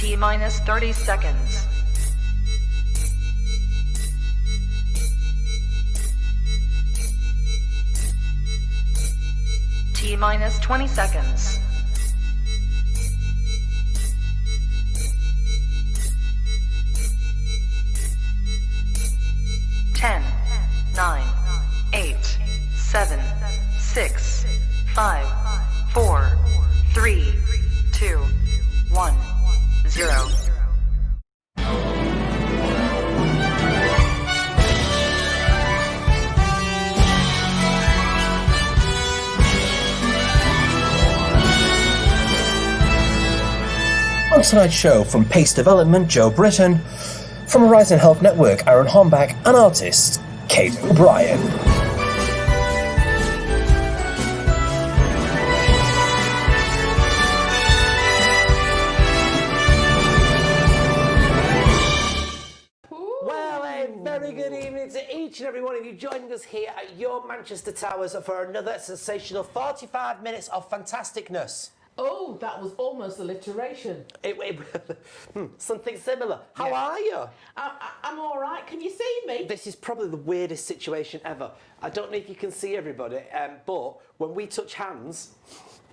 T minus 30 seconds. T minus 20 seconds. Ten, 9, 8, 7, 6, 5, 4, 3, 2, 1, 0. On tonight's show, from Pace Development Jo Britton, from Horizon Health Network Aaron Hornback, and artist Kate O'Brien. Well, a very good evening to each and every one of you joining us here at your Manchester Towers for another sensational 45 minutes of fantasticness. Oh, that was almost alliteration. Something similar. How are you? I'm all right. Can you see me? This is probably the weirdest situation ever. I don't know if you can see everybody, but when we touch hands,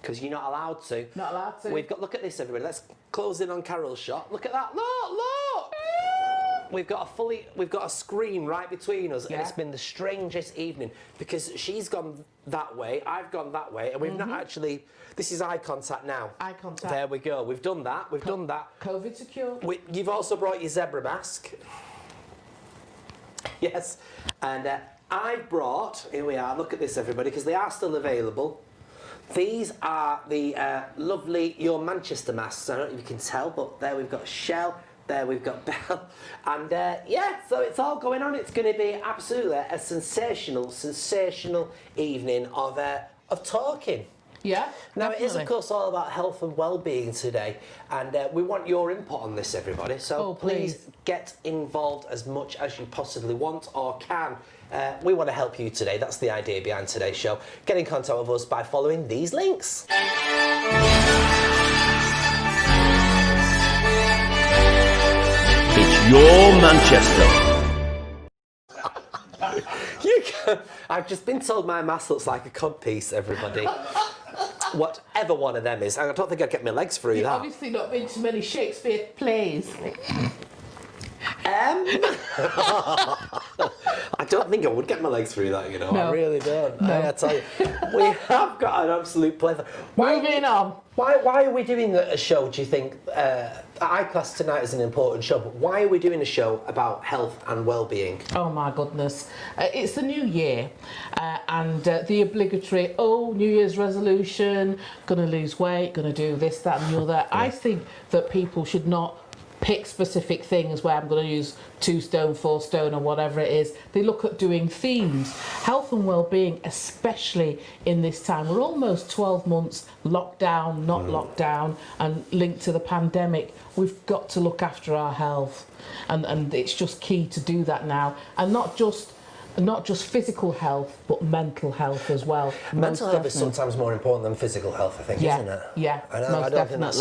because you're not allowed to. Not allowed to. We've got, look at this, everybody. Let's close in on Carol's shot. Look at that. Look! We've got a screen right between us, and it's been the strangest evening because she's gone that way, I've gone that way, and we've not actually. This is eye contact now. Eye contact. There we go. We've done that. We've done that. COVID secure. You've also brought your zebra mask. Yes, and I've brought. Here we are. Look at this, everybody, because they are still available. These are the lovely Your Manchester masks. I don't know if you can tell, but there we've got Shell. There we've got Belle, and so it's all going on. It's going to be absolutely a sensational evening of talking. Yeah. Now definitely. it is, of course, all about health and well-being today, and we want your input on this, everybody. So please get involved as much as you possibly want or can. We want to help you today. That's the idea behind today's show. Get in contact with us by following these links. It's your Manchester. I've just been told my mask looks like a codpiece, everybody. Whatever one of them is. I don't think I'd get my legs through You've that. obviously not been to many Shakespeare plays. I don't think I would get my legs through that, you know. No. I really don't. No. I tell you, we have got an absolute pleasure. Moving on. Why are we doing a show, do you think? I-Class tonight is an important show, but why are we doing a show about health and well-being? Oh my goodness. It's the new year and the obligatory, New Year's resolution, gonna lose weight, gonna do this, that and the other. Yeah. I think that people should not pick specific things where I'm going to use 2 stone, 4 stone or whatever it is. They look at doing themes. Health and well-being, especially in this time. We're almost 12 months lockdown, not lockdown, and linked to the pandemic. We've got to look after our health, and it's just key to do that now, and not just physical health, but mental health as well. Mental health is sometimes more important than physical health, I think, isn't it? Yeah, I don't think that's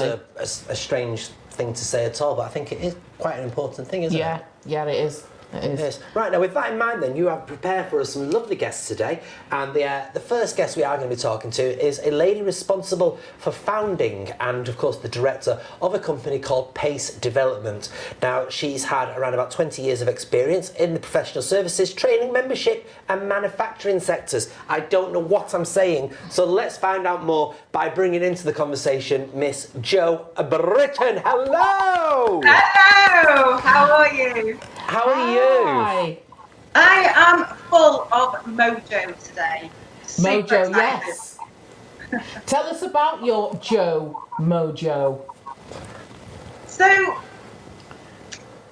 a strange thing to say at all, but I think it is quite an important thing, isn't it? Yeah, it is. It is. Right, now with that in mind then, you have prepared for us some lovely guests today, and the first guest we are going to be talking to is a lady responsible for founding and of course the director of a company called Pace Development. Now she's had around about 20 years of experience in the professional services, training, membership and manufacturing sectors. I don't know what I'm saying, so let's find out more by bringing into the conversation Miss Jo Britton. Hello! Hello, how are you? How are you? Hi. I am full of mojo today. Super Mojo, excited. yes. Tell us about your Jo Mojo. So,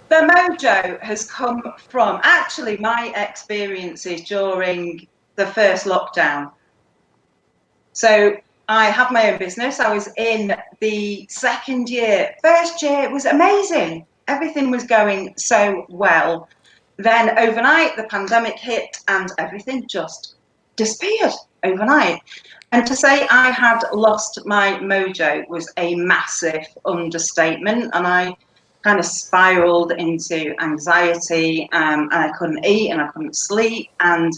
the mojo has come from actually my experiences during the first lockdown. So, I have my own business. I was in the second year. First year was amazing. Everything was going so well. Then overnight, the pandemic hit and everything just disappeared. overnight. And to say I had lost my mojo was a massive understatement, and I kind of spiraled into anxiety, and I couldn't eat and I couldn't sleep, and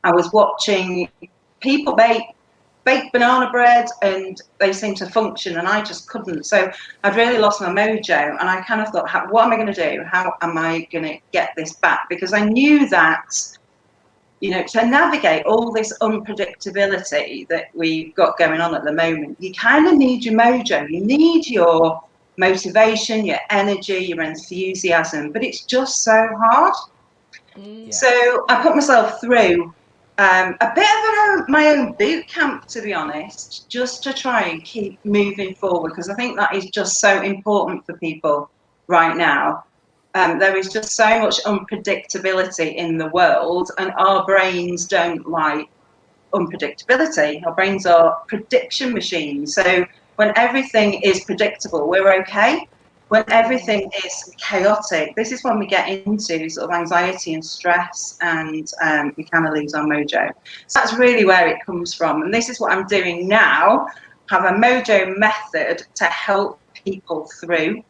I was watching people bake banana bread and they seemed to function and I just couldn't. So I'd really lost my mojo, and I kind of thought, what am I going to do? How am I going to get this back? Because I knew that, you know, to navigate all this unpredictability that we've got going on at the moment, you kind of need your mojo. You need your motivation, your energy, your enthusiasm, but it's just so hard. So I put myself through a bit of my own boot camp, to be honest, just to try and keep moving forward, because I think that is just so important for people right now. There is just so much unpredictability in the world, and our brains don't like unpredictability. Our brains are prediction machines. So when everything is predictable, we're okay. When everything is chaotic, this is when we get into sort of anxiety and stress, and we kind of lose our mojo. So that's really where it comes from. And this is what I'm doing now, have a mojo method to help people through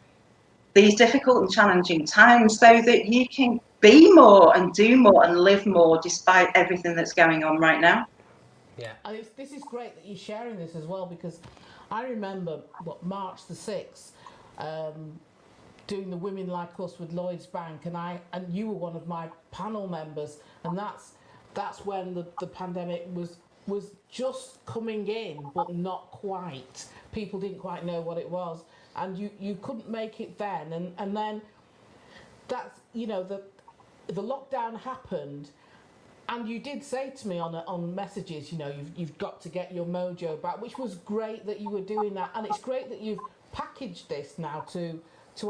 these difficult and challenging times so that you can be more and do more and live more despite everything that's going on right now. Yeah. And this is great that you're sharing this as well, because I remember March the 6th, doing the Women Like Us with Lloyds Bank, and you were one of my panel members, and that's when the pandemic was just coming in, but not quite. People didn't quite know what it was, and you couldn't make it then, and then that's, you know, the lockdown happened. And you did say to me on messages, you know, you've got to get your mojo back, which was great that you were doing that. And it's great that you've packaged this now to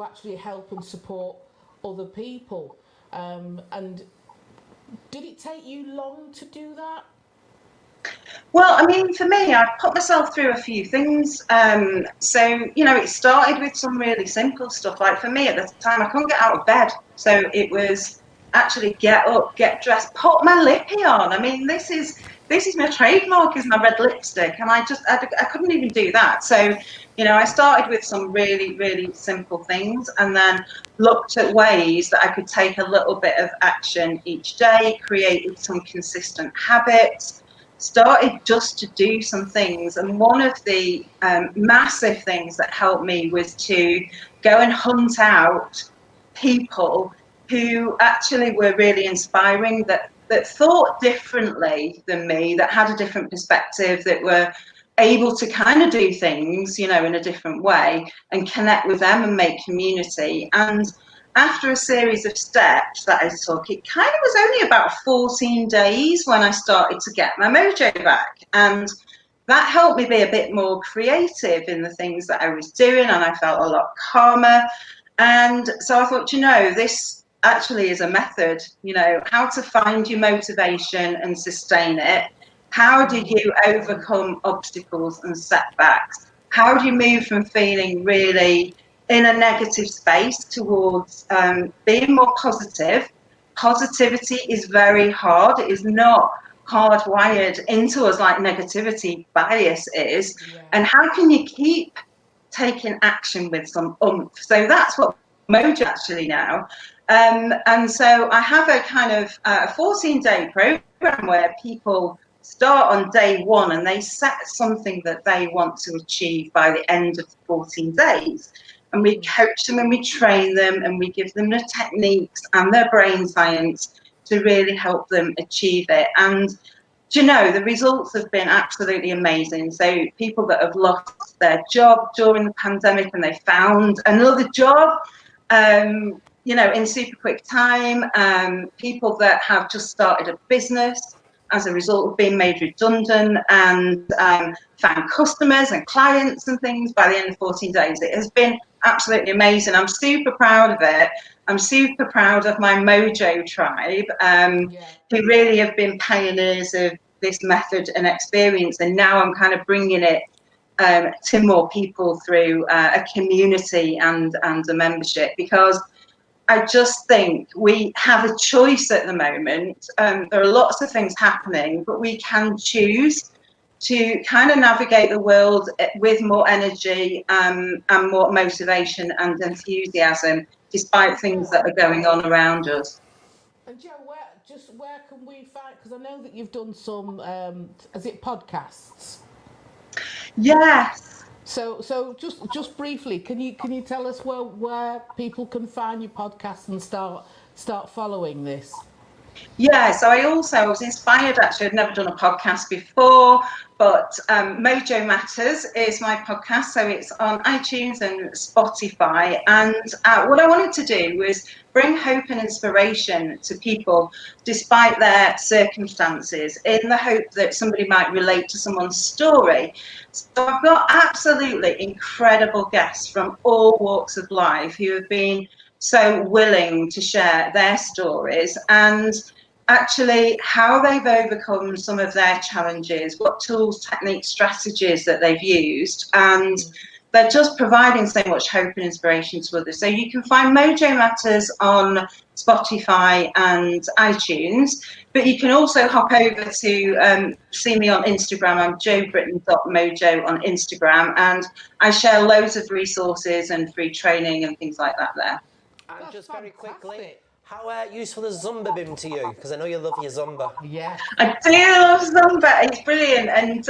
actually help and support other people. And did it take you long to do that? Well, I mean, for me, I've put myself through a few things. So, you know, it started with some really simple stuff. Like for me at the time, I couldn't get out of bed. So it was actually get up, get dressed, put my lippy on. I mean, this is my trademark, is my red lipstick, and I couldn't even do that. So, you know, I started with some really, really simple things, and then looked at ways that I could take a little bit of action each day, created some consistent habits, started just to do some things. And one of the massive things that helped me was to go and hunt out people who actually were really inspiring, that thought differently than me, that had a different perspective, that were able to kind of do things, you know, in a different way, and connect with them and make community. And after a series of steps that I took, it kind of was only about 14 days when I started to get my mojo back. And that helped me be a bit more creative in the things that I was doing, and I felt a lot calmer. And so I thought, you know, this actually is a method, you know, how to find your motivation and sustain it. How do you overcome obstacles and setbacks? How do you move from feeling really in a negative space towards being more positive? Positivity is very hard. It is not hardwired into us like negativity bias is. Yeah. And how can you keep taking action with some oomph? So that's what mojo actually now. And so I have a kind of a 14-day program where people start on day one and they set something that they want to achieve by the end of the 14 days. And we coach them and we train them and we give them the techniques and their brain science to really help them achieve it. And do you know, the results have been absolutely amazing. So people that have lost their job during the pandemic and they found another job, you know, in super quick time, people that have just started a business as a result of being made redundant and found customers and clients and things by the end of 14 days. It has been absolutely amazing. I'm super proud of it. I'm super proud of my Mojo tribe, who really have been pioneers of this method and experience. And now I'm kind of bringing it to more people through a community and a membership, because I just think we have a choice at the moment. There are lots of things happening, but we can choose to kind of navigate the world with more energy and more motivation and enthusiasm, despite things that are going on around us. And Jo, where can we find? Because I know that you've done some, is it podcasts? Yes. So just briefly, can you tell us where people can find your podcast and start following this? Yeah, so I was inspired, actually. I'd never done a podcast before, but Mojo Matters is my podcast. So it's on iTunes and Spotify. And what I wanted to do was bring hope and inspiration to people despite their circumstances, in the hope that somebody might relate to someone's story. So I've got absolutely incredible guests from all walks of life who have been so willing to share their stories and actually how they've overcome some of their challenges, what tools, techniques, strategies that they've used, and they're just providing so much hope and inspiration to others. So you can find Mojo Matters on Spotify and iTunes, but you can also hop over to see me on Instagram. I'm jobritton.mojo on Instagram, and I share loads of resources and free training and things like that there. And That's just very quickly, fantastic. how useful has Zumba been to you? Because I know you love your Zumba. Yeah. I do love Zumba. It's brilliant. And,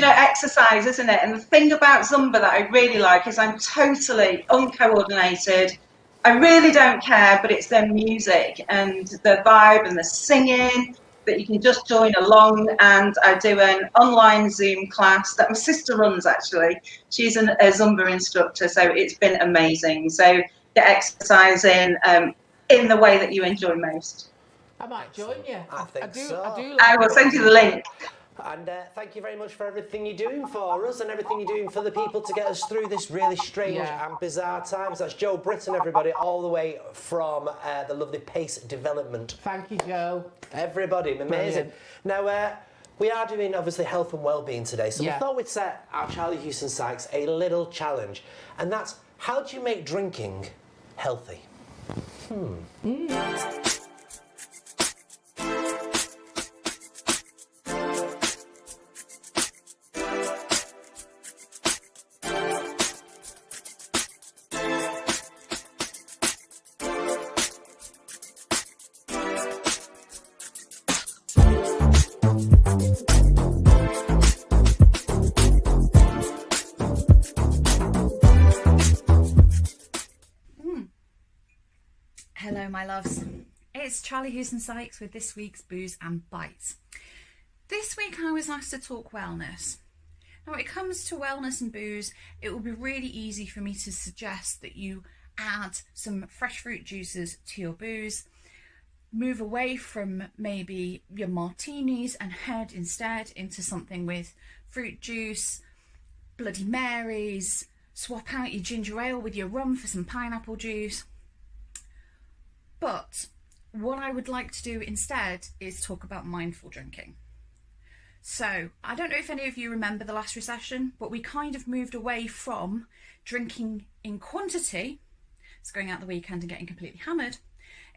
exercise, isn't it? And the thing about Zumba that I really like is I'm totally uncoordinated. I really don't care, but it's the music and the vibe and the singing that you can just join along. And I do an online Zoom class that my sister runs, actually. She's a Zumba instructor, so it's been amazing. So get exercising in the way that you enjoy most. I might join you. I think do. so. I do. I will send you the link. And thank you very much for everything you're doing for us and everything you're doing for the people to get us through this really strange and bizarre times. That's Jo Britton, everybody, all the way from the lovely Pace Development. Thank you, Jo. Everybody, amazing. Brilliant. Now, we are doing, obviously, health and well-being today, so we thought we'd set our Charlie Houston Sykes a little challenge, and that's, how do you make drinking healthy? Hello, my loves. It's Charlie Houston Sykes with this week's Booze and Bites. This week I was asked to talk wellness. Now, when it comes to wellness and booze, it will be really easy for me to suggest that you add some fresh fruit juices to your booze, move away from maybe your martinis and head instead into something with fruit juice, Bloody Marys, swap out your ginger ale with your rum for some pineapple juice. But what I would like to do instead is talk about mindful drinking. So I don't know if any of you remember the last recession, but we kind of moved away from drinking in quantity, so going out the weekend and getting completely hammered,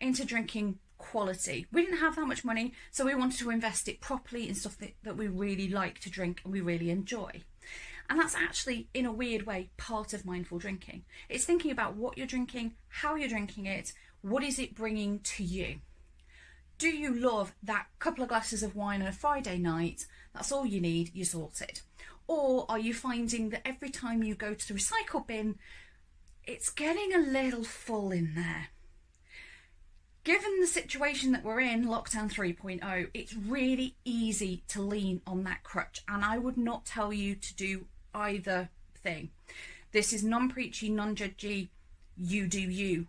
into drinking quality. We didn't have that much money, so we wanted to invest it properly in stuff that we really like to drink and we really enjoy. And that's actually, in a weird way, part of mindful drinking. It's thinking about what you're drinking, how you're drinking it, what is it bringing to you? Do you love that couple of glasses of wine on a Friday night? That's all you need, you're sorted. Or are you finding that every time you go to the recycle bin, it's getting a little full in there? Given the situation that we're in, lockdown 3.0, it's really easy to lean on that crutch. And I would not tell you to do either thing. This is non-preachy, non-judgy, you do you.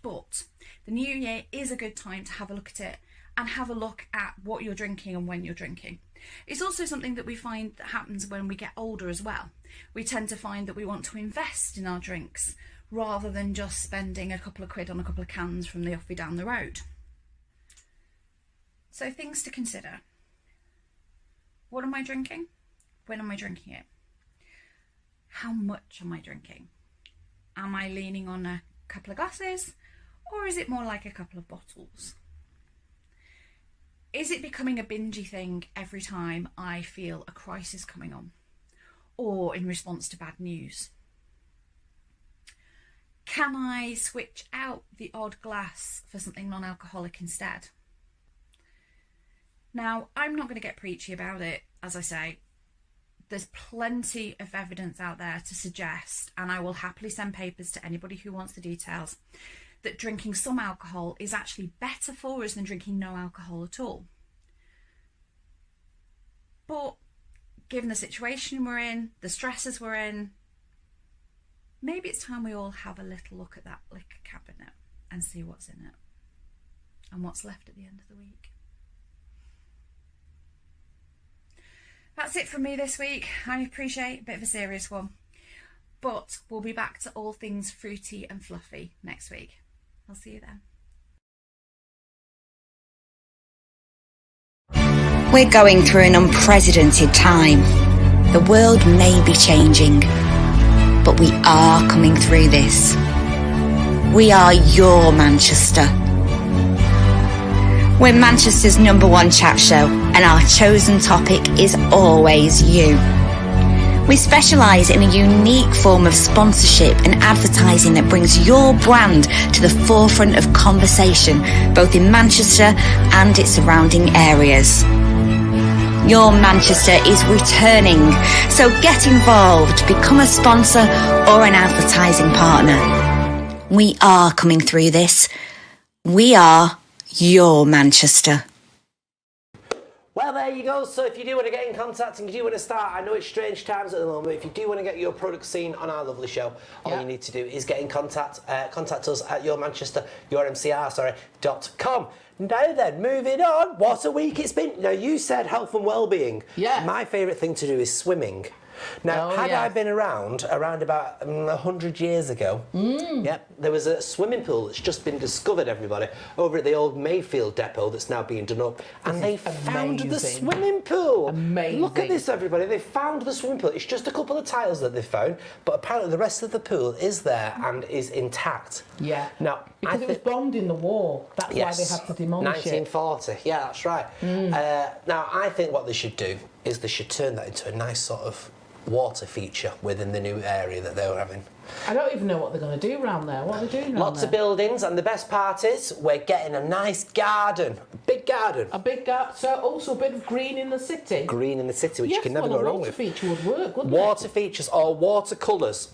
But the new year is a good time to have a look at it and have a look at what you're drinking and when you're drinking. It's also something that we find that happens when we get older as well. We tend to find that we want to invest in our drinks rather than just spending a couple of quid on a couple of cans from the offie down the road. So things to consider. What am I drinking? When am I drinking it? How much am I drinking? Am I leaning on a couple of glasses? Or is it more like a couple of bottles? is it becoming a bingey thing every time I feel a crisis coming on, or in response to bad news? Can I switch out the odd glass for something non-alcoholic instead? Now, I'm not going to get preachy about it, as I say. There's plenty of evidence out there to suggest, and I will happily send papers to anybody who wants the details, that drinking some alcohol is actually better for us than drinking no alcohol at all. But given the situation we're in, the stresses we're in, maybe it's time we all have a little look at that liquor cabinet and see what's in it and what's left at the end of the week. That's it from me this week. I appreciate a bit of a serious one, but we'll be back to all things fruity and fluffy next week. I'll see you then. We're going through an unprecedented time. The world may be changing, but we are coming through this. We are your Manchester. We're Manchester's #1 chat show, and our chosen topic is always you. We specialise in a unique form of sponsorship and advertising that brings your brand to the forefront of conversation, both in Manchester and its surrounding areas. Your Manchester is returning, so get involved, become a sponsor or an advertising partner. We are coming through this. We are your Manchester. Well, there you go. So if you do want to get in contact and you do want to start, I know it's strange times at the moment, if you do want to get your product seen on our lovely show, all you need to do is get in contact us at yourmcr.com. Now then, moving on. What a week it's been. Now, you said health and well-being. Yeah. My favourite thing to do is swimming. Now, I been around about 100 years ago, there was a swimming pool that's just been discovered, everybody, over at the old Mayfield depot that's now being done up. And they found the swimming pool. Amazing. Look at this, everybody. They found the swimming pool. It's just a couple of tiles that they found, but apparently the rest of the pool is there and is intact. Yeah. Now, because it was bombed in the war. That's why they had to demolish 1940. Yeah, that's right. Now, I think what they should do is they should turn that into a nice sort of water feature within the new area that they were having. I don't even know what they're going to do around there. What are they doing Lots of buildings, and the best part is we're getting a nice garden, a big garden. A big garden, so also a bit of green in the city. Green in the city, which you can never go wrong with. Water feature would work, wouldn't Water features or watercolours.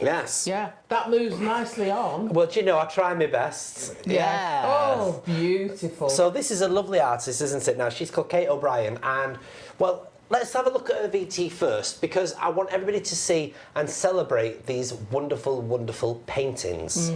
Yes. Yeah, that moves nicely on. Well, do you know, I try my best. Yeah. Oh, beautiful. So this is a lovely artist, isn't it? Now, she's called Kate O'Brien, and, well, let's have a look at her VT first, because I want everybody to see and celebrate these wonderful, wonderful paintings.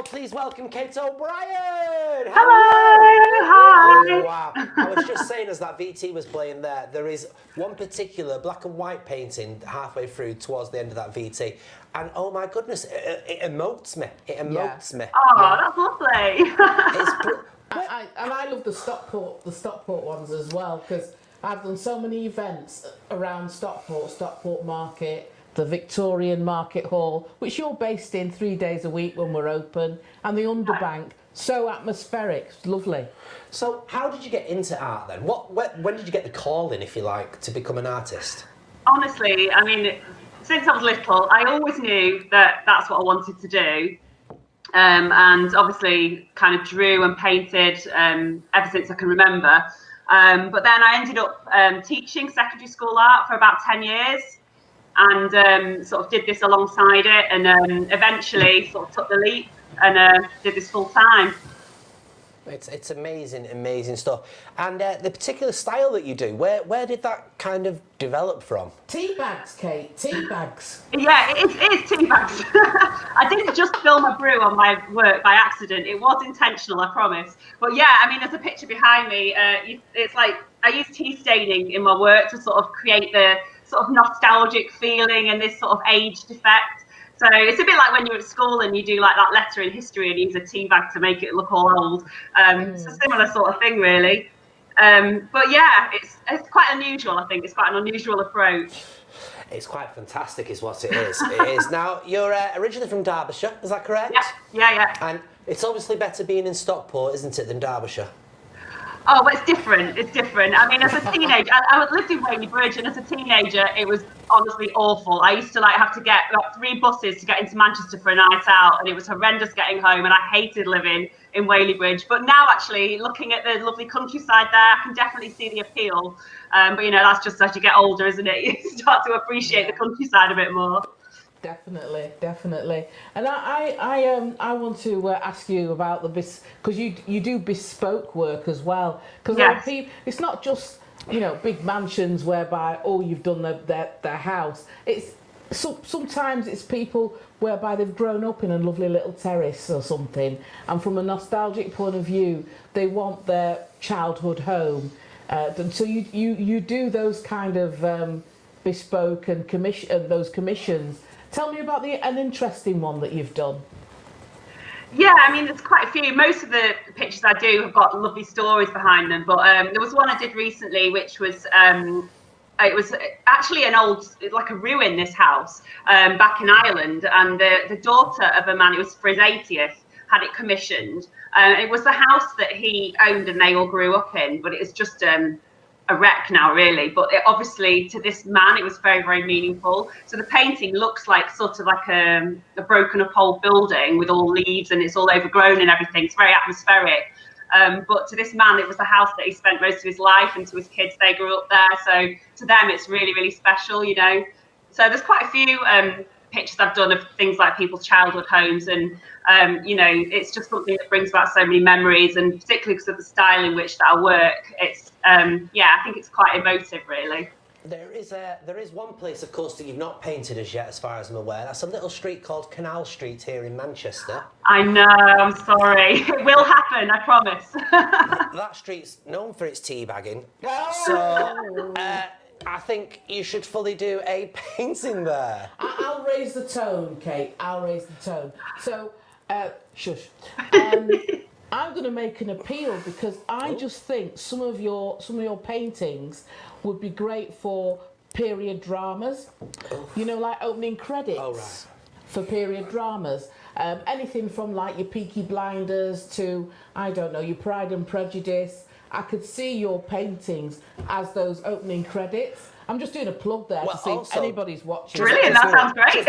Please welcome Kate O'Brien. Hello, hi. Wow. I was just saying, as that VT was playing there is one particular black and white painting halfway through towards the end of that VT, and oh my goodness, it emotes me. It emotes me. Oh, that's lovely. I love the Stockport ones as well, because I've done so many events around Stockport Market, the Victorian Market Hall, which you're based in 3 days a week when we're open, and the Underbank. So atmospheric, it's lovely. So how did you get into art then? When did you get the calling, if you like, to become an artist? Honestly, I mean, since I was little, I always knew that that's what I wanted to do. And obviously kind of drew and painted ever since I can remember. But then I ended up teaching secondary school art for about 10 years. and sort of did this alongside it, and eventually sort of took the leap and did this full time. It's amazing stuff. And the particular style that you do, where did that kind of develop from? Tea bags, Kate, tea bags. Yeah, it is tea bags. I didn't just spill my brew on my work by accident. It was intentional, I promise. But yeah, I mean, there's a picture behind me. It's like I use tea staining in my work to sort of create the sort of nostalgic feeling and this sort of aged effect. So it's a bit like when you're at school and you do like that letter in history and use a tea bag to make it look all old. It's a similar sort of thing, really. But yeah, it's quite unusual, I think. It's quite an unusual approach. It's quite fantastic is what it is. It is. Now, you're originally from Derbyshire, is that correct? Yeah. And it's obviously better being in Stockport, isn't it, than Derbyshire? Oh, but it's different. It's different. I mean, as a teenager, I lived in Whaley Bridge, and as a teenager, it was honestly awful. I used to have to get 3 buses to get into Manchester for a night out, and it was horrendous getting home, and I hated living in Whaley Bridge. But now, actually, looking at the lovely countryside there, I can definitely see the appeal. But that's just as you get older, isn't it? You start to appreciate the countryside a bit more. Definitely. And I want to ask you about because you do bespoke work as well. Because it's not just big mansions whereby you've done their house. It's sometimes it's people whereby they've grown up in a lovely little terrace or something, and from a nostalgic point of view, they want their childhood home. And so you do those kind of bespoke and those commissions. Tell me about an interesting one that you've done. Yeah, I mean, there's quite a few. Most of the pictures I do have got lovely stories behind them. But there was one I did recently, which was it was actually an old, like a ruin, this house back in Ireland. And the daughter of a man, it was for his 80th, had it commissioned. It was the house that he owned and they all grew up in, but it was just a wreck now, really. But obviously to this man it was very, very meaningful. So the painting looks like sort of like a broken up old building with all leaves and it's all overgrown and everything. It's very atmospheric. But to this man it was the house that he spent most of his life, and to his kids they grew up there, so to them it's really, really special. So there's quite a few pictures I've done of things like people's childhood homes, and it's just something that brings back so many memories, and particularly because of the style in which that I work, it's I think it's quite emotive, really. There is one place, of course, that you've not painted as yet, as far as I'm aware. That's a little street called Canal Street here in Manchester. I know, I'm sorry. It will happen, I promise. That street's known for its teabagging. So I think you should fully do a painting there. I'll raise the tone, Kate. I'll raise the tone. So, shush. I'm going to make an appeal because I just think some of your paintings would be great for period dramas. Like opening credits for period dramas. Anything from like your Peaky Blinders to, I don't know, your Pride and Prejudice. I could see your paintings as those opening credits. I'm just doing a plug there to see if anybody's watching. Brilliant, that sounds great.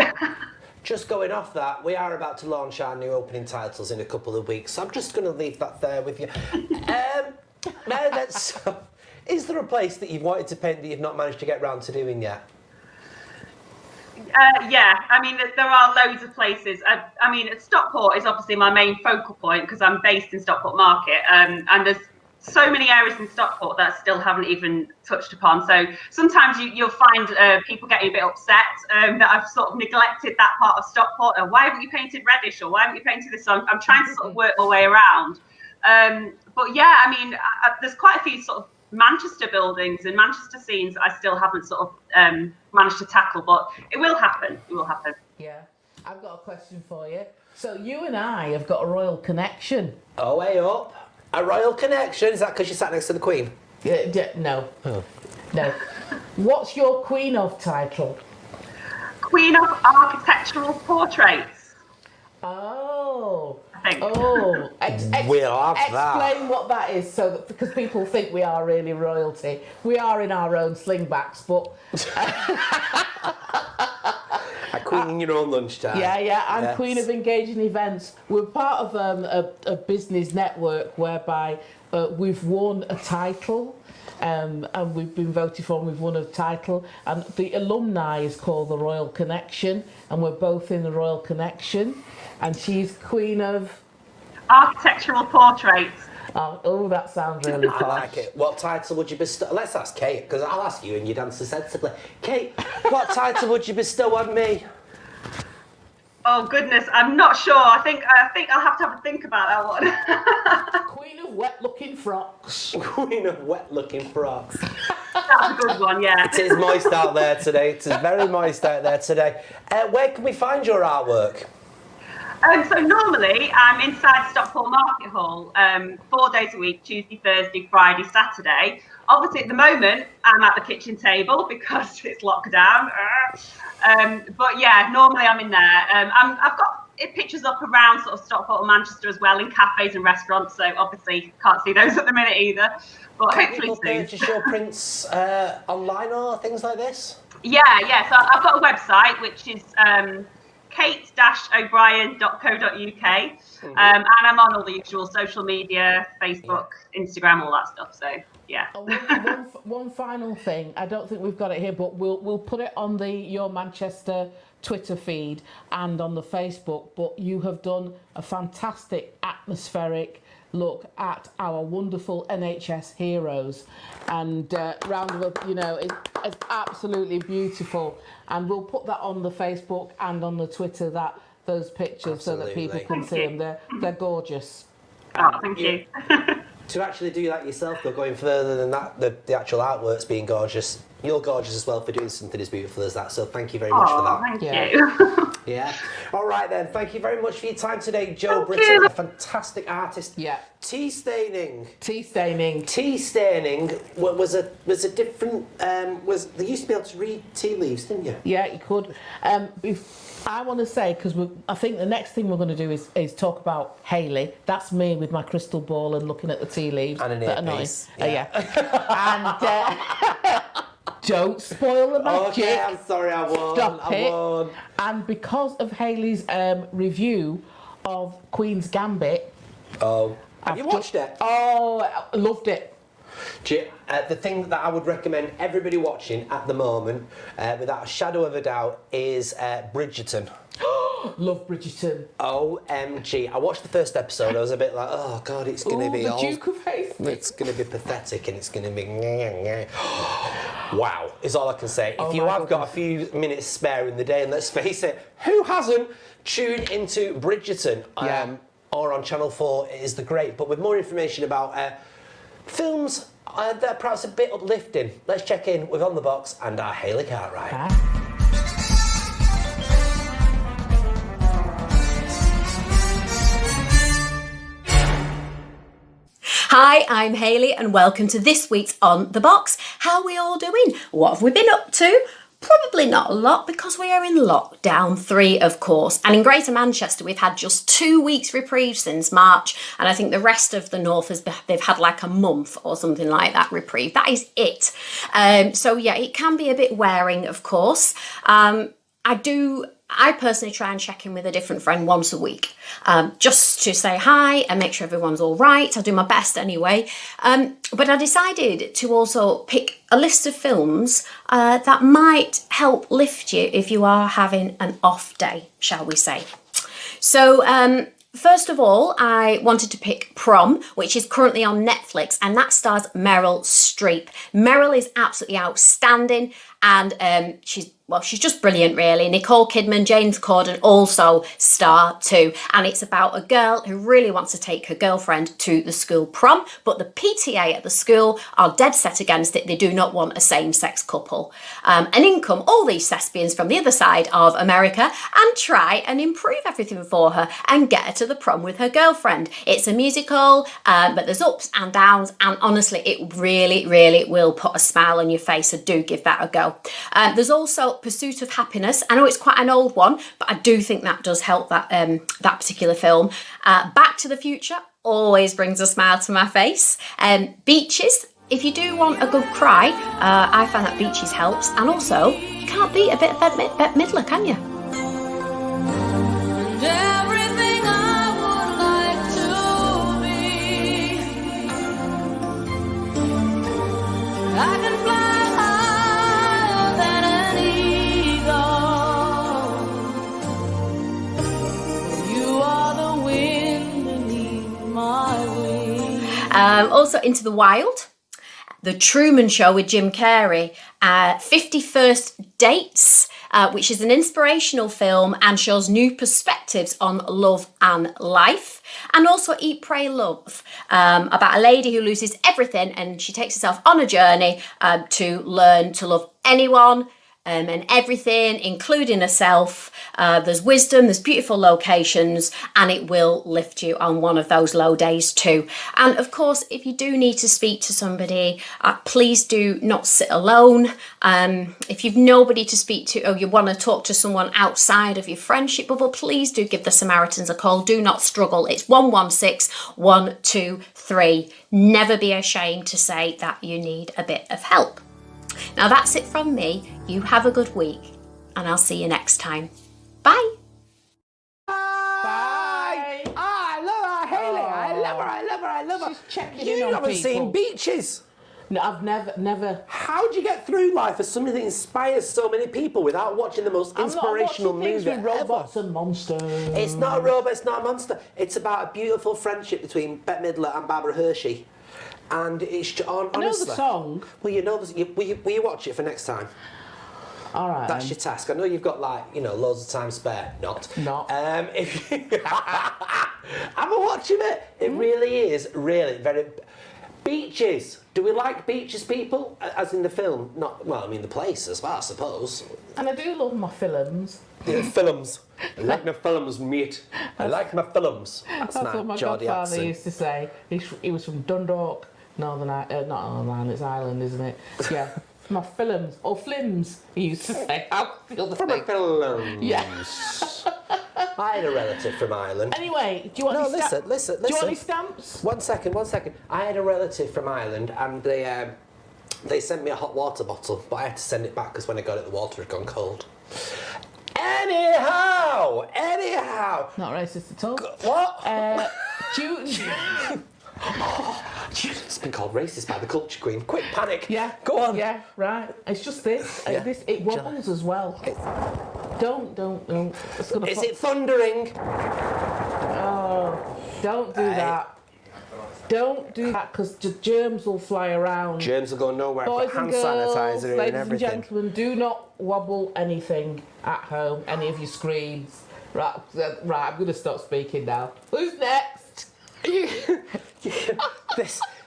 Just going off that, we are about to launch our new opening titles in a couple of weeks, so I'm just going to leave that there with you. Is there a place that you've wanted to paint that you've not managed to get round to doing yet? Yeah, I mean, there are loads of places. I mean, Stockport is obviously my main focal point because I'm based in Stockport Market, and there's so many areas in Stockport that I still haven't even touched upon. So sometimes you'll find people getting a bit upset that I've sort of neglected that part of Stockport. Or why haven't you painted Reddish? Or why haven't you painted this? So I'm trying to sort of work my way around. But yeah, I mean, there's quite a few sort of Manchester buildings and Manchester scenes that I still haven't sort of managed to tackle, but it will happen. It will happen. Yeah, I've got a question for you. So you and I have got a royal connection. Oh, way up. A royal connection? Is that because you sat next to the Queen? No. Oh. No. What's your Queen of title? Queen of Architectural Portraits. Oh. I think. Oh. We'll have that. Explain what that is, because people think we are really royalty. We are in our own slingbacks, but... queen in your own lunchtime. Yeah, I'm Yes. queen of engaging events. We're part of a business network whereby we've won a title. And we've been voted for and we've won a title. And the alumni is called the Royal Connection, and we're both in the Royal Connection. And she's queen of... Architectural portraits. Oh, that sounds really I fun. like it. What title would you bestow? Let's ask Kate, because I'll ask you and you'd answer sensibly. Kate, what title would you bestow on me? Oh goodness, I'm not sure. I think I'll have to think about that one. Queen of wet-looking frocks. Queen of wet-looking frocks. That's a good one, yeah. It is moist out there today. It is very moist out there today. Where can we find your artwork? So normally I'm inside Stockport Market Hall 4 days a week, Tuesday, Thursday, Friday, Saturday. Obviously at the moment I'm at the kitchen table because it's locked down. But yeah, normally I'm in there. I've got pictures up around sort of Stockport and Manchester as well, in cafes and restaurants, so obviously can't see those at the minute either. But Can hopefully people soon. purchase your prints online or things like this? Yeah. So I've got a website which is kate-o'brien.co.uk, and I'm on all the usual social media, Facebook, Instagram, all that stuff. So yeah. One final thing. I don't think we've got it here, but we'll put it on the Your Manchester Twitter feed and on the Facebook. But you have done a fantastic atmospheric look at our wonderful NHS heroes, and round of it's absolutely beautiful, and we'll put that on the Facebook and on the Twitter, those pictures, Absolutely. so that people can see them. They're gorgeous. Oh, thank you. To actually do that yourself, though, going further than that, the actual artwork's being gorgeous. You're gorgeous as well for doing something as beautiful as that, so thank you very much for that. Thank Yeah. you. Yeah. All right then. Thank you very much for your time today, Jo Britton, a fantastic artist. Yeah. Tea staining was a different. They used to be able to read tea leaves, didn't you? Yeah, you could. I want to say, because I think the next thing we're going to do is talk about Hayley. That's me with my crystal ball and looking at the tea leaves. And an that are earpiece. nice. And don't spoil the magic. Okay, I'm sorry, I won. Stop I it. won. And because of Hayley's review of Queen's Gambit. Oh, have you watched it? Oh, I loved it. The thing that I would recommend everybody watching at the moment, without a shadow of a doubt, is Bridgerton. Love Bridgerton. OMG. I watched the first episode, I was a bit like, oh God, it's going to be the all... Duke of Hastings. It's going to be pathetic and it's going to be... Wow, is all I can say. If you have got a few minutes spare in the day, and let's face it, who hasn't? Tune into Bridgerton. Or on Channel 4, it is the great. But with more information about films that are perhaps a bit uplifting, let's check in with On The Box and our Hayley Cartwright. Hi, I'm Hayley and welcome to this week's On The Box. How are we all doing? What have we been up to? Probably not a lot because we are in lockdown 3, of course. And in Greater Manchester, we've had just 2 weeks reprieve since March. And I think the rest of the north, they've had like a month or something like that reprieve. That is it. So yeah, it can be a bit wearing, of course. I personally try and check in with a different friend once a week, just to say hi and make sure everyone's all right. I do my best anyway. But I decided to also pick a list of films that might help lift you if you are having an off day, shall we say. So first of all, I wanted to pick Prom, which is currently on Netflix, and that stars Meryl Streep. Meryl is absolutely outstanding, and she's just brilliant, really. Nicole Kidman, James Corden also star too. And it's about a girl who really wants to take her girlfriend to the school prom, but the PTA at the school are dead set against it. They do not want a same-sex couple. And in come all these thespians from the other side of America and try and improve everything for her and get her to the prom with her girlfriend. It's a musical, but there's ups and downs, and honestly, it really, really will put a smile on your face, so do give that a go. There's also Pursuit of Happiness. I know it's quite an old one, but I do think that does help that particular film. Back to the Future always brings a smile to my face. Beaches, if you do want a good cry, I find that Beaches helps. And also, you can't beat a bit of Bette Midler, can you? Also, Into the Wild, The Truman Show with Jim Carrey, 51st Dates, which is an inspirational film and shows new perspectives on love and life. And also Eat, Pray, Love, about a lady who loses everything and she takes herself on a journey to learn to love anyone and everything, including herself. There's wisdom, there's beautiful locations, and it will lift you on one of those low days too. And of course, if you do need to speak to somebody, please do not sit alone. If you've nobody to speak to, or you want to talk to someone outside of your friendship bubble, please do give the Samaritans a call. Do not struggle. It's 116 123. Never be ashamed to say that you need a bit of help. Now that's it from me. You have a good week, and I'll see you next time. Bye. Bye. I love her, Hayley. I love her. She's checking You in on haven't people. seen Beaches. No, I've never. How do you get through life as somebody that inspires so many people without watching the most inspirational I'm not watching things movie with robots and monsters. It's not a robot, it's not a monster. It's about a beautiful friendship between Bette Midler and Barbara Hershey. And it's honestly. I know the song. Well, you know, will you watch it for next time? All right. That's your task. I know you've got loads of time spare. Not. If you have a watch of it. It really is very. Beaches. Do we like beaches, people? As in the film? Not. Well, I mean the place as well, I suppose. And I do love my films. Yeah, films. I like my films, mate. I like my films. That's what my Geordie godfather accent. used to say. He was from Dundalk, not Northern Ireland, it's Ireland, isn't it? Yeah. My films, or flims, he used to say. I feel the From my thing. films. Yeah. I had a relative from Ireland. Anyway, do you want any stamps? Listen. Do you want any stamps? One second. I had a relative from Ireland, and they sent me a hot water bottle, but I had to send it back because when I got it, the water had gone cold. Anyhow. Not racist at all. What? Do It's been called racist by the culture queen. Quick panic. Yeah. Go on. Yeah, right. It's just this. Yeah. It wobbles as well. Don't. It's gonna Is it thundering? Oh, don't do that. Don't do that because the germs will fly around. Germs will go nowhere. Boys Put hand and girls, sanitizer in ladies and everything. and gentlemen, do not wobble anything at home. Any of your screams. Right. I'm going to stop speaking now. Who's next?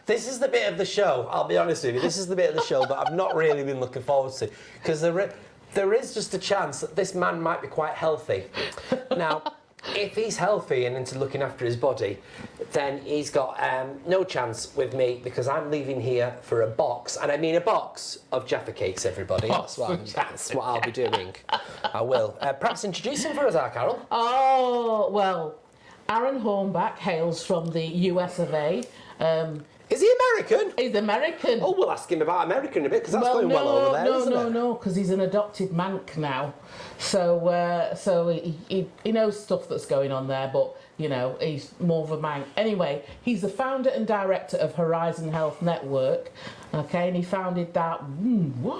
This is the bit of the show, I'll be honest with you, this is the bit of the show that I've not really been looking forward to, because there is just a chance that this man might be quite healthy. Now, if he's healthy and into looking after his body, then he's got no chance with me, because I'm leaving here for a box, and I mean a box of Jaffa cakes, everybody. That's what I'll be doing. I will. Perhaps introduce him for us, Carol. Oh, well, Aaron Hornback hails from the US of A. Is he American? He's American. Oh, we'll ask him about America in a bit, because that's going well over there, isn't it? No, because he's an adopted Manc now. So he knows stuff that's going on there, but, you know, he's more of a Manc. Anyway, he's the founder and director of Horizon Health Network, okay, and he founded that,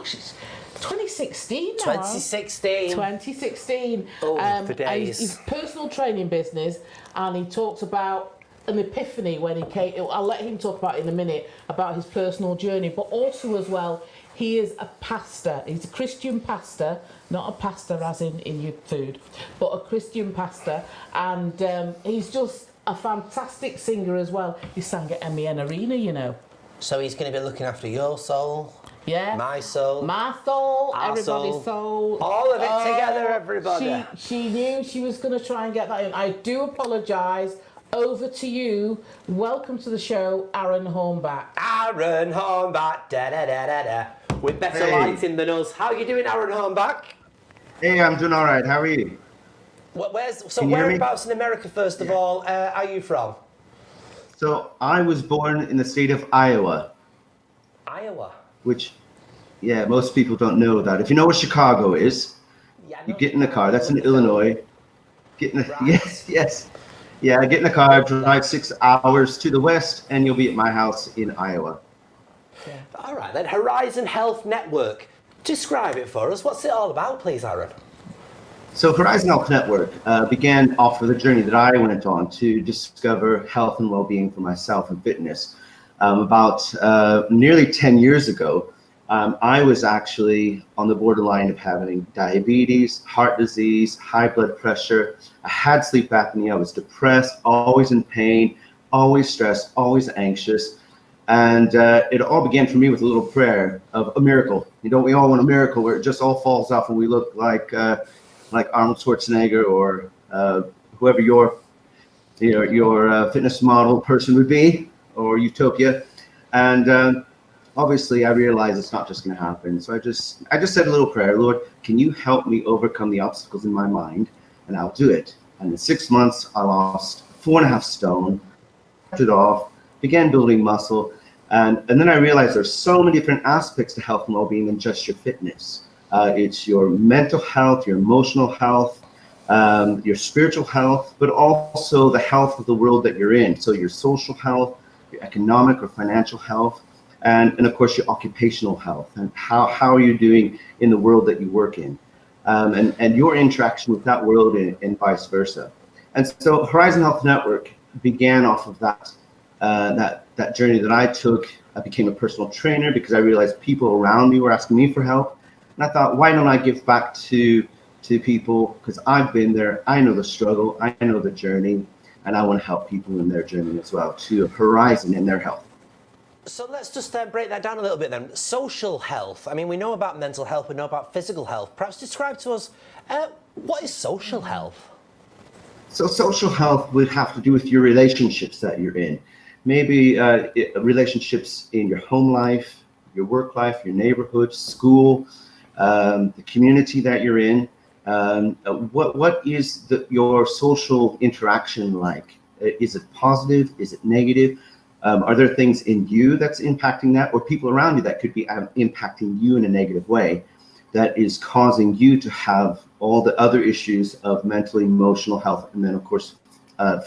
it's 2016 now. 2016. Oh, for days. His personal training business, and he talks about an epiphany when he came. I'll let him talk about it in a minute, about his personal journey, but also as well, he is a pastor. He's a Christian pastor, not a pastor as in your food, but a Christian pastor, and he's just a fantastic singer as well. He sang at MEN Arena, you know. So he's going to be looking after your soul. Yeah. My soul. My soul. Our Everybody's soul. All of it together, everybody. She knew she was going to try and get that in. I do apologise. Over to you. Welcome to the show, Aaron Hornback. Aaron Hornback, da-da-da-da-da. With better lighting than us. How are you doing, Aaron Hornback? Hey, I'm doing all right. How are you? Whereabouts in America, first of all, are you from? So I was born in the state of Iowa. Iowa? Which, most people don't know that. If you know what Chicago is, you get in the car. That's in Illinois. Yes. Yeah, get in the car, drive 6 hours to the west, and you'll be at my house in Iowa. Yeah. All right, then. Horizon Health Network. Describe it for us. What's it all about, please, Aaron? So Horizon Health Network began off of the journey that I went on to discover health and well-being for myself and fitness. About nearly 10 years ago, I was actually on the borderline of having diabetes, heart disease, high blood pressure. I had sleep apnea. I was depressed, always in pain, always stressed, always anxious. And it all began for me with a little prayer of a miracle. You know, we all want a miracle where it just all falls off and we look like Arnold Schwarzenegger or whoever your fitness model person would be, or Utopia. And obviously I realized it's not just going to happen. So I just said a little prayer, Lord, can you help me overcome the obstacles in my mind? And I'll do it. And in 6 months, I lost 4.5 stone, kept it off, began building muscle. And then I realized there's so many different aspects to health and well-being than just your fitness. It's your mental health, your emotional health, your spiritual health, but also the health of the world that you're in. So your social health, your economic or financial health, and of course your occupational health, and how are you doing in the world that you work in, and your interaction with that world and vice versa. And so Horizon Health Network began off of that journey that I took. I became a personal trainer because I realized people around me were asking me for help, and I thought, why don't I give back to people, because I've been there, I know the struggle, I know the journey, and I want to help people in their journey as well, to Horizon in their health. So let's just break that down a little bit then. Social health. I mean, we know about mental health, we know about physical health. Perhaps describe to us, what is social health? So social health would have to do with your relationships that you're in. Maybe relationships in your home life, your work life, your neighborhood, school, the community that you're in. What is your social interaction like? Is it positive? Is it negative? Are there things in you that's impacting that, or people around you that could be impacting you in a negative way that is causing you to have all the other issues of mental, emotional health, and then of course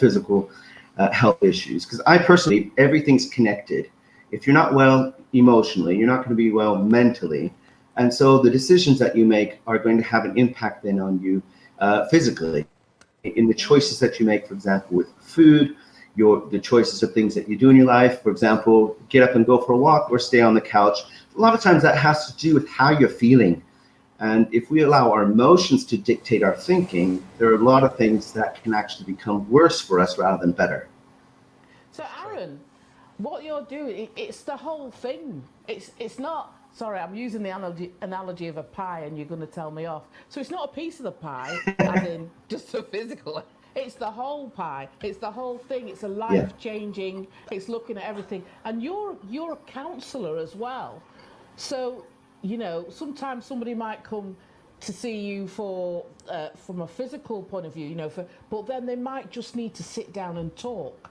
physical health issues? Because I personally, everything's connected. If you're not well emotionally, you're not going to be well mentally. And so the decisions that you make are going to have an impact then on you physically, in the choices that you make, for example, with food, the choices of things that you do in your life. For example, get up and go for a walk or stay on the couch. A lot of times that has to do with how you're feeling. And if we allow our emotions to dictate our thinking, there are a lot of things that can actually become worse for us rather than better. So Aaron, what you're doing, it's the whole thing. It's not, sorry, I'm using the analogy of a pie and you're going to tell me off. So it's not a piece of the pie, as in just a physical. It's the whole pie. It's the whole thing. It's a life-changing. It's looking at everything. And you're a counsellor as well. So, you know, sometimes somebody might come to see you from a physical point of view, you know, but then they might just need to sit down and talk.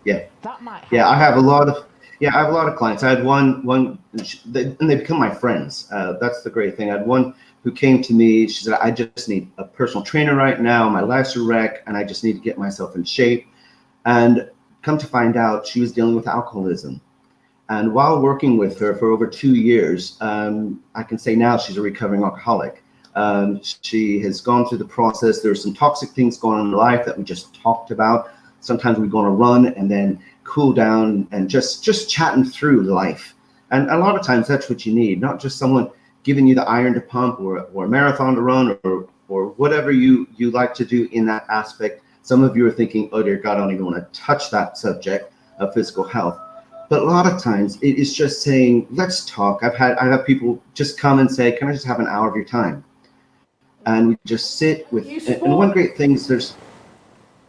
Yeah. That might help. Yeah, I have a lot of clients. I had one, and they become my friends. That's the great thing. I had one who came to me. She said, I just need a personal trainer right now. My life's a wreck, and I just need to get myself in shape. And come to find out, she was dealing with alcoholism. And while working with her for over 2 years, I can say now she's a recovering alcoholic. She has gone through the process. There's some toxic things going on in her life that we just talked about. Sometimes we go on a run and then cool down and just chatting through life. And a lot of times that's what you need, not just someone giving you the iron to pump or a marathon to run or whatever you like to do in that aspect. Some of you are thinking, oh dear God, I don't even want to touch that subject of physical health. But a lot of times it is just saying, let's talk. I've had people just come and say, can I just have an hour of your time? And we just sit with, and one great thing is there's,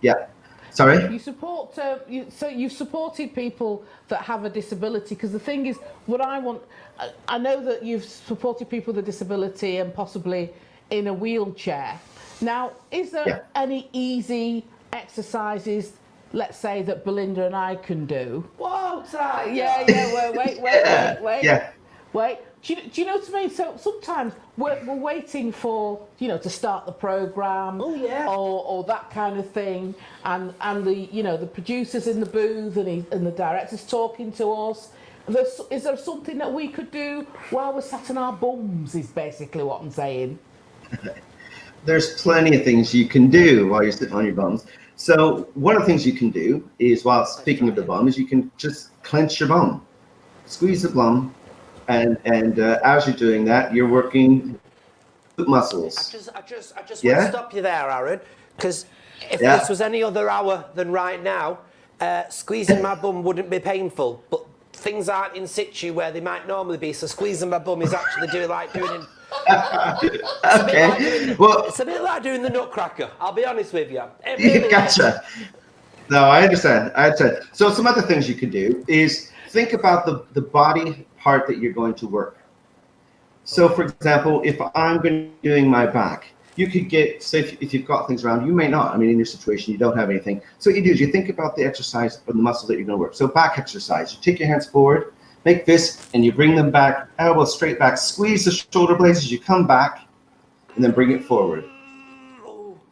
yeah. Sorry? You support, so you've supported people that have a disability, because the thing is, what I want, I know that you've supported people with a disability and possibly in a wheelchair. Now, is there any easy exercises, let's say, that Belinda and I can do? Whoa, sorry. Wait. Do you know what I mean? So sometimes we're waiting for, you know, to start the programme, or that kind of thing, and the, you know, the producers in the booth and the directors talking to us. Is there something that we could do while we're sat on our bums, is basically what I'm saying. There's plenty of things you can do while you're sitting on your bums. So one of the things you can do is, while speaking of the bum, is you can just clench your bum, squeeze the bum, and as you're doing that, you're working muscles. I just want to stop you there, Aaron, because if this was any other hour than right now, squeezing my bum wouldn't be painful, but things aren't in situ where they might normally be, so squeezing my bum is actually doing it's a bit like doing the nutcracker, I'll be honest with you. Really Gotcha. No, I understand. So some other things you could do is think about the body part that you're going to work. So for example, if I'm going to be doing my back, you could get, say if you've got things around, you may not. I mean, in your situation, you don't have anything. So what you do is you think about the exercise of the muscles that you're going to work. So back exercise, you take your hands forward, make this, and you bring them back, elbows straight back, squeeze the shoulder blades as you come back, and then bring it forward.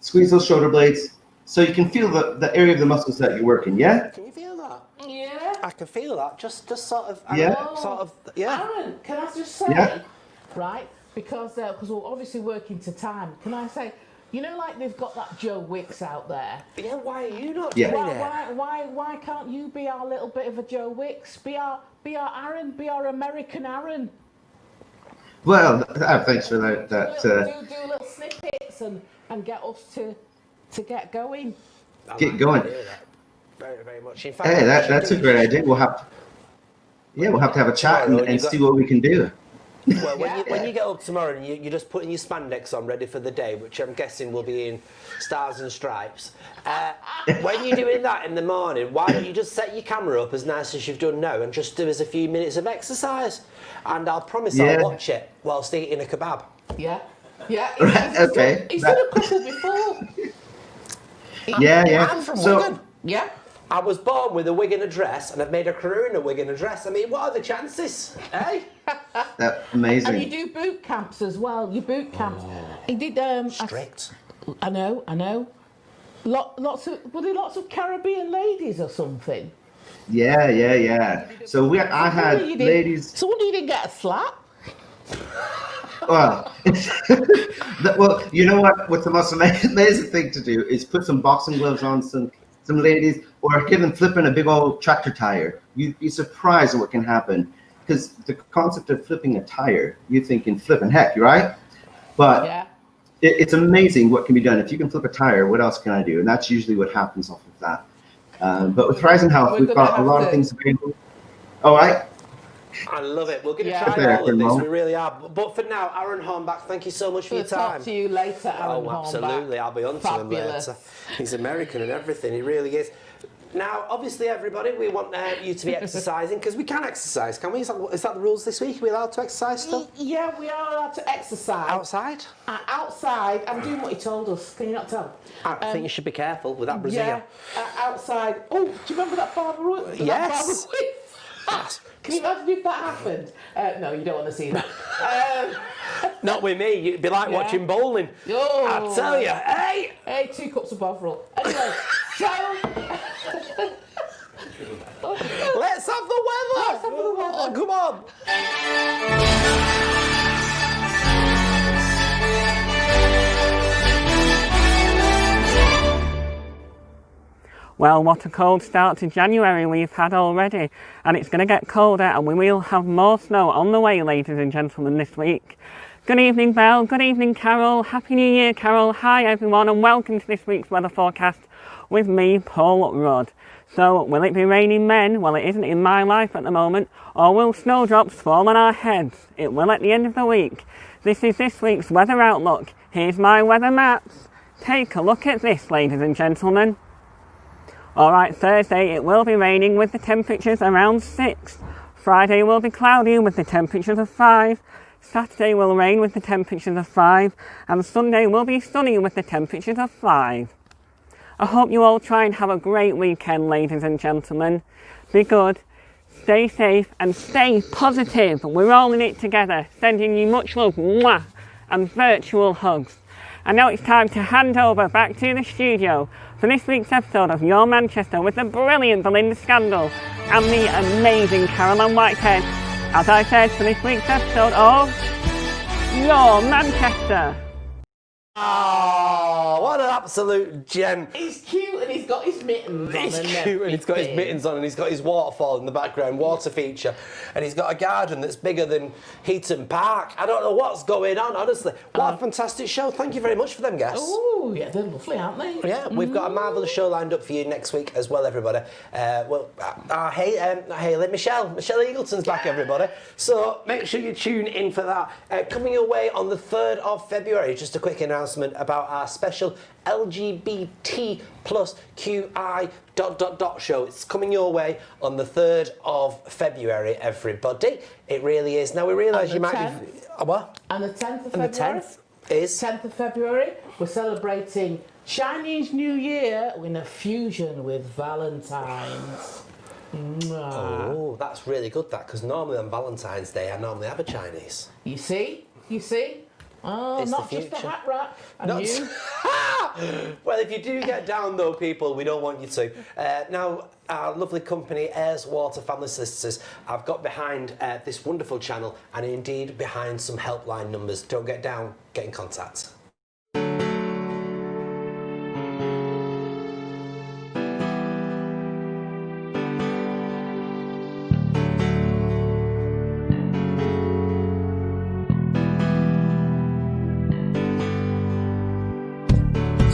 Squeeze those shoulder blades so you can feel the area of the muscles that you're working, yeah? Can you feel that? Yeah. I can feel that, just sort of, Aaron, can I just say, right, because we're obviously working to time, can I say, you know, like they've got that Joe Wicks out there. Yeah, why are you not doing it? Why can't you be our little bit of a Joe Wicks? Be our Aaron, be our American Aaron. Well, thanks for that. Do little snippets and get us to get going. Get going. Very, very much. In fact, hey, that's a great idea. We'll have to have a chat and see what we can do. Well, when you get up tomorrow and you're just putting your spandex on ready for the day, which I'm guessing will be in stars and stripes, when you're doing that in the morning, why don't you just set your camera up as nice as you've done now and just do us a few minutes of exercise? And I'll promise I'll watch it whilst eating a kebab. Yeah. Okay. He's done a couple before. I'm from Wigan. Yeah. I was born with a wig and a dress, and I've made a career in a wig and a dress. I mean, what are the chances, eh? That's amazing. And you do boot camps as well. You boot camps. He did. Strict. I know. Lots of Caribbean ladies or something. Yeah. So I had ladies. So you didn't get a slap? Well, you know what? What's the most amazing thing to do is put some boxing gloves on some ladies, or give them flipping a big old tractor tire. You'd be surprised at what can happen, because the concept of flipping a tire, you're thinking flipping heck, right? But it's amazing what can be done. If you can flip a tire, what else can I do? And that's usually what happens off of that. But with Horizon Health, we've got a lot of things available. All right. I love it. We're going to try all of this. We really are. But for now, Aaron Hornback, thank you so much for your time. Talk to you later, Aaron Hornback. Absolutely. I'll be on to him later. He's American and everything. He really is. Now, obviously, everybody, we want you to be exercising, because we can exercise, can we? Is that the rules this week? Are we allowed to exercise still? Yeah, we are allowed to exercise. Outside? Outside. I'm doing what he told us. Can you not tell? I think you should be careful with that brassiere. Yeah, outside. Oh, do you remember that Barbara? Yes. Yes. Can you imagine if that happened? No, you don't want to see that. Not with me. It'd be like watching bowling. Oh. I tell you. Hey, 2 cups of Bovril. Anyway, so... Let's have the weather. Oh, come on. Well, what a cold start to January we've had already, and it's going to get colder, and we will have more snow on the way, ladies and gentlemen, this week. Good evening, Belle. Good evening, Carol. Happy New Year, Carol. Hi, everyone, and welcome to this week's weather forecast with me, Paul Rudd. So, will it be raining men? Well, it isn't in my life at the moment. Or will snowdrops fall on our heads? It will at the end of the week. This is this week's weather outlook. Here's my weather maps. Take a look at this, ladies and gentlemen. Alright, Thursday it will be raining with the temperatures around 6. Friday will be cloudy with the temperatures of 5. Saturday will rain with the temperatures of 5. And Sunday will be sunny with the temperatures of 5. I hope you all try and have a great weekend, ladies and gentlemen. Be good, stay safe and stay positive. We're all in it together. Sending you much love, mwah, and virtual hugs. And now it's time to hand over back to the studio for this week's episode of Your Manchester with the brilliant Belinda Scandal and the amazing Caroline Whitehead. As I said, for this week's episode of Your Manchester. Oh, what an absolute gent. He's cute and he's got his mittens on. He's cute and he's got his mittens on and he's got his waterfall in the background, water feature, and he's got a garden that's bigger than Heaton Park. I don't know what's going on, honestly. What a fantastic show. Thank you very much for them guests. Oh, yeah, they're lovely, aren't they? Yeah, we've got a marvellous show lined up for you next week as well, everybody. Hayley, Michelle Eagleton's back, everybody. So make sure you tune in for that. Coming your way on the 3rd of February, just a quick announcement about our special LGBT plus QI ... show. It's coming your way on the 3rd of February, everybody. It really is. Now, we realise you might be... What? And the 10th of And the February? 10th is? 10th of February, we're celebrating Chinese New Year in a fusion with Valentine's. Oh, that's really good, that, because normally on Valentine's Day, I normally have a Chinese. You see? Oh, It's not the just a future. hat rack. And you? Well, if you do get down, though, people, we don't want you to. Now, our lovely company, Ayres Water Family Solicitors, have got behind this wonderful channel and indeed behind some helpline numbers. Don't get down, get in contact.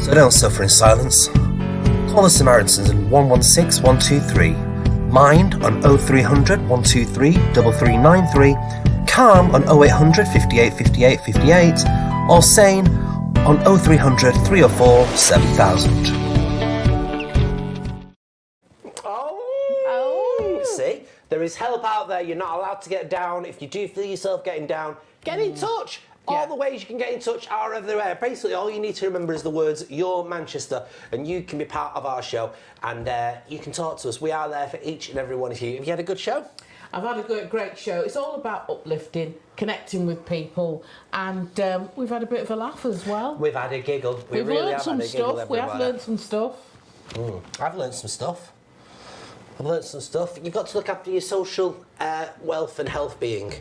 So don't suffer in silence. Call the Samaritans on 116 123, Mind on 0300 123 3393, Calm on 0800 58 58 58, or Sane on 0300 304 7000. See, there is help out there. You're not allowed to get down. If you do feel yourself getting down, get in touch. All the ways you can get in touch are everywhere. Basically, all you need to remember is the words "You're Manchester," and you can be part of our show, and you can talk to us. We are there for each and every one of you. Have you had a good show? I've had a great show. It's all about uplifting, connecting with people, and we've had a bit of a laugh as well. We've had a giggle. We've really learned have some had a giggle, stuff. We have everybody. learned some stuff. I've learned some stuff. You've got to look after your social wealth and health being.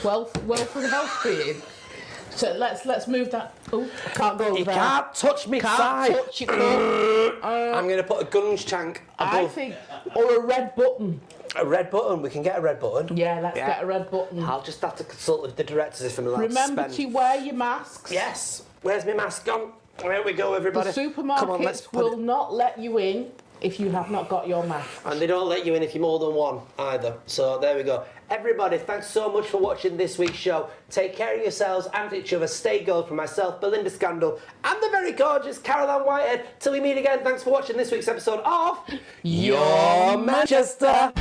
Wealth and health being. So let's move that. Oh, I can't go over You there. can't touch me side. Touch it, though. I'm going to put a gunge tank above. I think, or a red button. A red button. We can get a red button. Yeah, let's get a red button. I'll just have to consult with the directors if I'm allowed Remember to spend. to wear your masks. Yes. Where's my mask gone? There we go, everybody. The Come on, let's supermarkets put will not let you in if you have not got your mask. And they don't let you in if you're more than one either. So there we go. Everybody, thanks so much for watching this week's show. Take care of yourselves and each other. Stay gold from myself, Belinda Scandal, and the very gorgeous Caroline Whitehead. Till we meet again, thanks for watching this week's episode of Your Manchester.